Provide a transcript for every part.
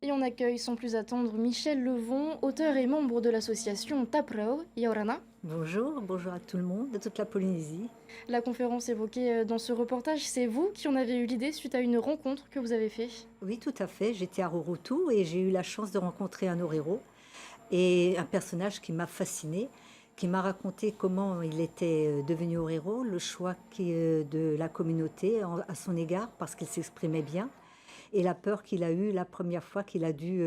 Et on accueille sans plus attendre Michel Levon, auteur et membre de l'association Taprao Yaorana. Bonjour, bonjour à tout le monde de toute la Polynésie. La conférence évoquée dans ce reportage, c'est vous qui en avez eu l'idée suite à une rencontre que vous avez faite. Oui, tout à fait. J'étais à Rorotu et j'ai eu la chance de rencontrer un orero et un personnage qui m'a fasciné, qui m'a raconté comment il était devenu orero, le choix de la communauté à son égard parce qu'il s'exprimait bien et la peur qu'il a eue la première fois qu'il a dû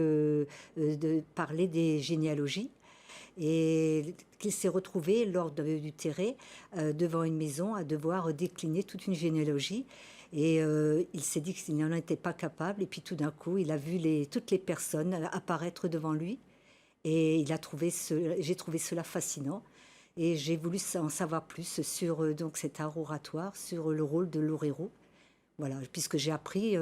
parler des généalogies. Et qu'il s'est retrouvé du terré devant une maison à devoir décliner toute une généalogie. Et il s'est dit qu'il n'en était pas capable. Et puis tout d'un coup, il a vu toutes les personnes apparaître devant lui. Et j'ai trouvé cela fascinant. Et j'ai voulu en savoir plus sur donc cet art oratoire, sur le rôle de l'orero. Voilà, puisque j'ai appris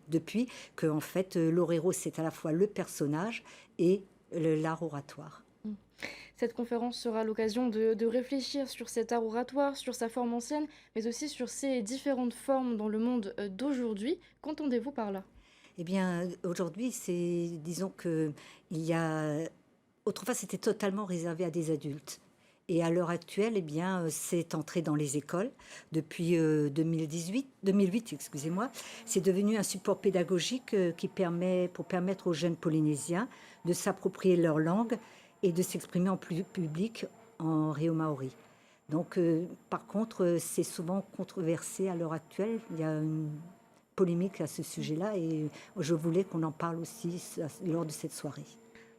depuis que en fait l'orero c'est à la fois le personnage et l'art oratoire. Cette conférence sera l'occasion de réfléchir sur cet art oratoire, sur sa forme ancienne, mais aussi sur ses différentes formes dans le monde d'aujourd'hui. Qu'entendez-vous par là? Eh bien, aujourd'hui, disons que il y a, autrefois, c'était totalement réservé à des adultes. Et à l'heure actuelle, eh bien, c'est entré dans les écoles depuis 2008, excusez-moi. C'est devenu un support pédagogique pour permettre aux jeunes Polynésiens de s'approprier leur langue et de s'exprimer en public en réo maori. Donc, par contre, c'est souvent controversé à l'heure actuelle. Il y a une polémique à ce sujet-là et je voulais qu'on en parle aussi lors de cette soirée.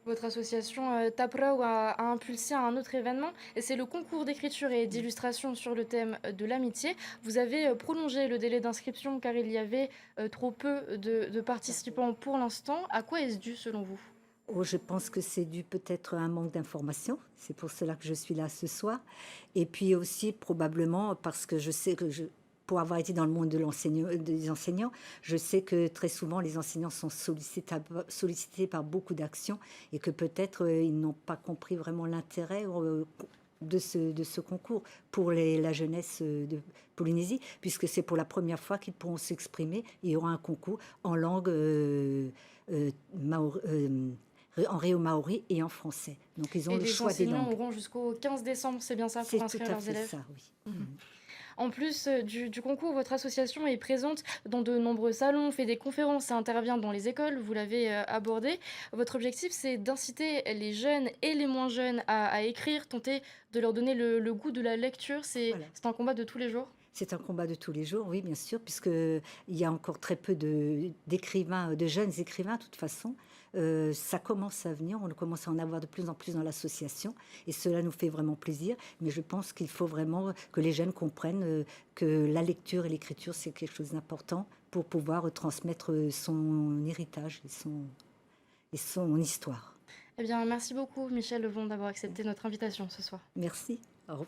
Votre association Taprao a impulsé un autre événement, et c'est le concours d'écriture et d'illustration sur le thème de l'amitié. Vous avez prolongé le délai d'inscription car il y avait trop peu de participants pour l'instant. À quoi est-ce dû selon vous? Oh, je pense que c'est dû peut-être à un manque d'information. C'est pour cela que je suis là ce soir. Et puis aussi probablement parce que je sais pour avoir été dans le monde des enseignants, je sais que très souvent les enseignants sont sollicités par beaucoup d'actions et que peut-être ils n'ont pas compris vraiment l'intérêt de ce concours pour la jeunesse de Polynésie, puisque c'est pour la première fois qu'ils pourront s'exprimer. Il y aura un concours en langue en réo maori et en français. Donc ils ont Et le les choix des enseignants langues. auront jusqu'au 15 décembre, c'est bien ça, pour C'est tout inscrire à leurs fait élèves? ça, oui. En plus du concours, votre association est présente dans de nombreux salons, fait des conférences et intervient dans les écoles, vous l'avez abordé. Votre objectif, c'est d'inciter les jeunes et les moins jeunes à écrire, tenter de leur donner le goût de la lecture. Voilà. C'est un combat de tous les jours. C'est un combat de tous les jours, oui, bien sûr, puisqu'il y a encore très peu d'écrivains, de jeunes écrivains, de toute façon. Ça commence à venir, on commence à en avoir de plus en plus dans l'association, et cela nous fait vraiment plaisir. Mais je pense qu'il faut vraiment que les jeunes comprennent que la lecture et l'écriture, c'est quelque chose d'important pour pouvoir transmettre son héritage et son histoire. Eh bien, merci beaucoup, Michel Levon, d'avoir accepté notre invitation ce soir. Merci. Au revoir.